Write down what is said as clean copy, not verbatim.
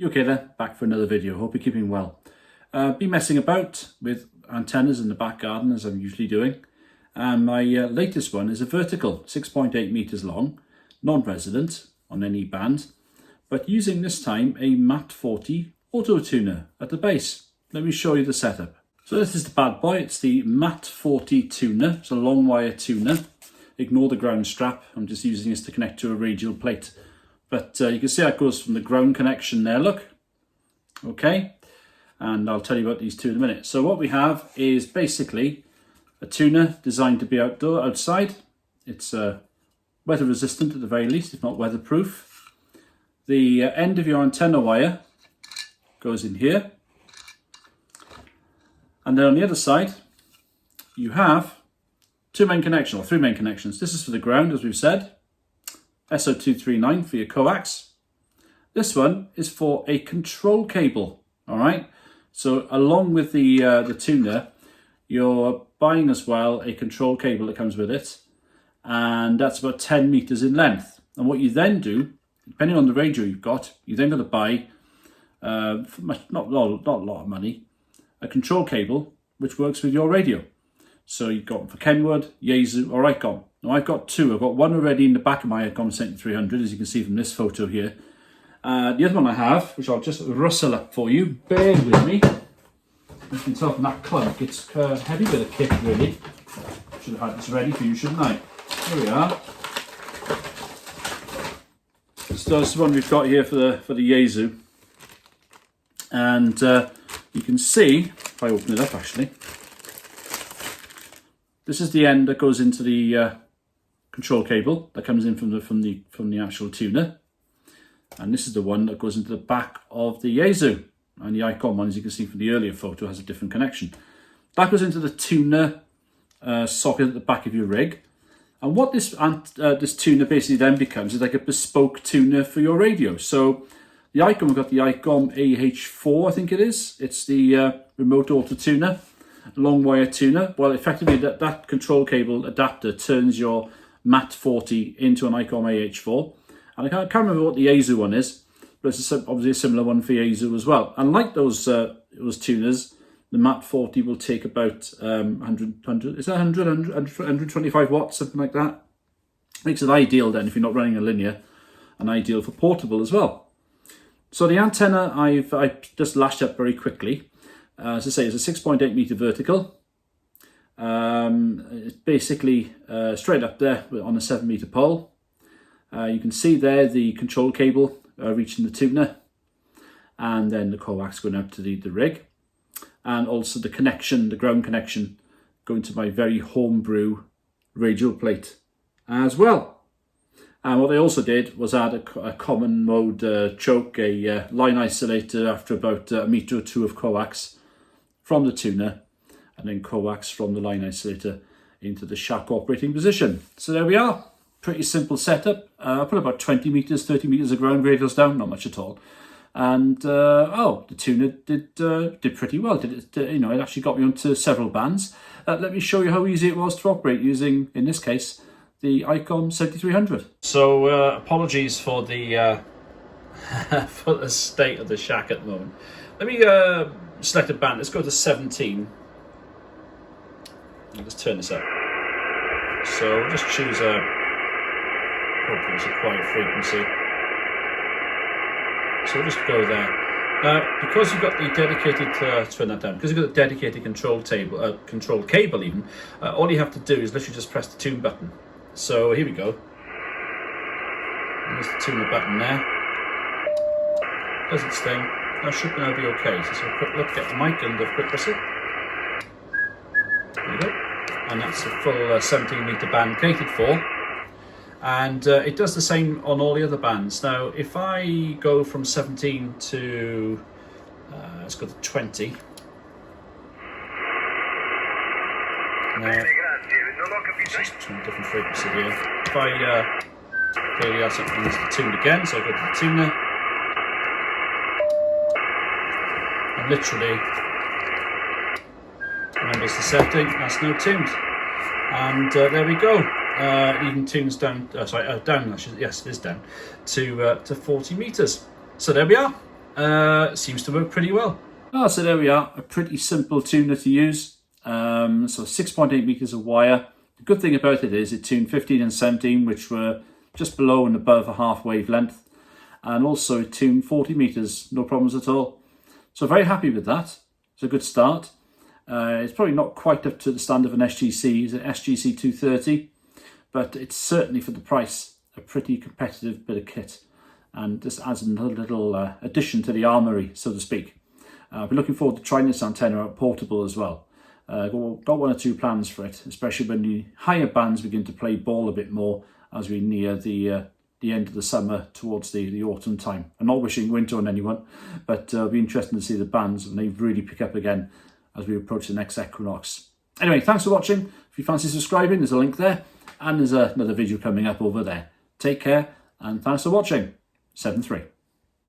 You okay there? Back for another video. Hope you're keeping well. Been messing about with antennas in the back garden as I'm usually doing. And my latest one is a vertical, 6.8 meters long, non-resonant on any band, but using this time a MAT-40 auto tuner at the base. Let me show you the setup. So this is the bad boy. It's the MAT-40 tuner. It's a long wire tuner. Ignore the ground strap. I'm just using this to connect to a radial plate. But you can see how it goes from the ground connection there, look. Okay, and I'll tell you about these two in a minute. So what we have is basically a tuner designed to be outside. It's weather resistant at the very least, if not weatherproof. The end of your antenna wire goes in here. And then on the other side, you have three main connections. This is for the ground, as we've said. SO239 for your coax. This one is for a control cable. All right. So along with the tuner, you're buying as well a control cable that comes with it, and that's about 10 meters in length. And what you then do, depending on the radio you've got, you then got to buy not a lot of money, a control cable which works with your radio. So you've got for Kenwood, Yaesu, or ICOM. Now I've got two. I've got one already in the back of my ICOM 7300, as you can see from this photo here. The other one I have, which I'll just rustle up for you, bear with me. You can tell from that clunk, it's a heavy bit of kit really. Should have had this ready for you, shouldn't I? Here we are. So this is the one we've got here for the Yaesu. And you can see, if I open it up actually, this is the end that goes into the control cable that comes in from the actual tuner, and this is the one that goes into the back of the Yaesu. And the ICOM one, as you can see from the earlier photo, has a different connection. That goes into the tuner socket at the back of your rig. And what this tuner basically then becomes is like a bespoke tuner for your radio. So the ICOM, we've got the ICOM AH4, I think it is. It's the remote auto tuner. Long wire tuner. Well, effectively that control cable adapter turns your MAT-40 into an ICOM AH4, and I can't remember what the Yaesu one is, but it's obviously a similar one for Yaesu as well. And like those tuners, the MAT-40 will take about 125 watts, something like that. Makes it ideal then if you're not running a linear, and ideal for portable as well. So the antenna I've just lashed up very quickly. As I say, it's a 6.8 meter vertical. It's basically straight up there on a 7 meter pole. You can see there the control cable reaching the tuner, and then the coax going out to the rig, and also the connection, the ground connection, going to my very homebrew radial plate as well. And what they also did was add a common mode choke, a line isolator after about a meter or two of coax from the tuner, and then coax from the line isolator into the shack operating position. So there we are. Pretty simple setup. I put about 20 meters, 30 meters of ground radials down, not much at all. And the tuner did pretty well. It actually got me onto several bands. Let me show you how easy it was to operate using, in this case, the ICOM 7300. So apologies for the for the state of the shack at the moment. Let me select a band. Let's go to 17. Let's turn this up. So just choose hopefully it's a quiet frequency. So we'll just go there. Now, because you've got the dedicated, turn that down, because you've got the dedicated control cable even, all you have to do is literally just press the tune button. So here we go. There's the tuner button there. Does its thing. That should now be okay. So let's have a quick look, get the mic and a quick whistle. There we go. And that's a full 17 meter band catered for. And it does the same on all the other bands. Now, if I go from 17 to, let's go to 20. Now, just trying a different frequency here. If I clearly have something that's tuned again, so I go to the tuner. And literally, remembers the setting, that's now tuned. And there we go. It even tunes down, down, yes, it is down, to 40 meters. So there we are. seems to work pretty well. So there we are, a pretty simple tuner to use. So 6.8 meters of wire. The good thing about it is it tuned 15 and 17, which were just below and above a half wavelength, and also it tuned 40 meters, no problems at all. So very happy with that. It's a good start. It's probably not quite up to the standard of an SGC, it's an SGC 230, but it's certainly, for the price, a pretty competitive bit of kit, and just adds another little addition to the armoury, so to speak. I'll be looking forward to trying this antenna out portable as well. Got one or two plans for it, especially when the higher bands begin to play ball a bit more as we near the end of the summer towards the autumn time. I'm not wishing winter on anyone, but it'll be interesting to see the bands when they really pick up again as we approach the next equinox. Anyway, thanks for watching. If you fancy subscribing, there's a link there, and there's another video coming up over there. Take care, and thanks for watching. 7-3.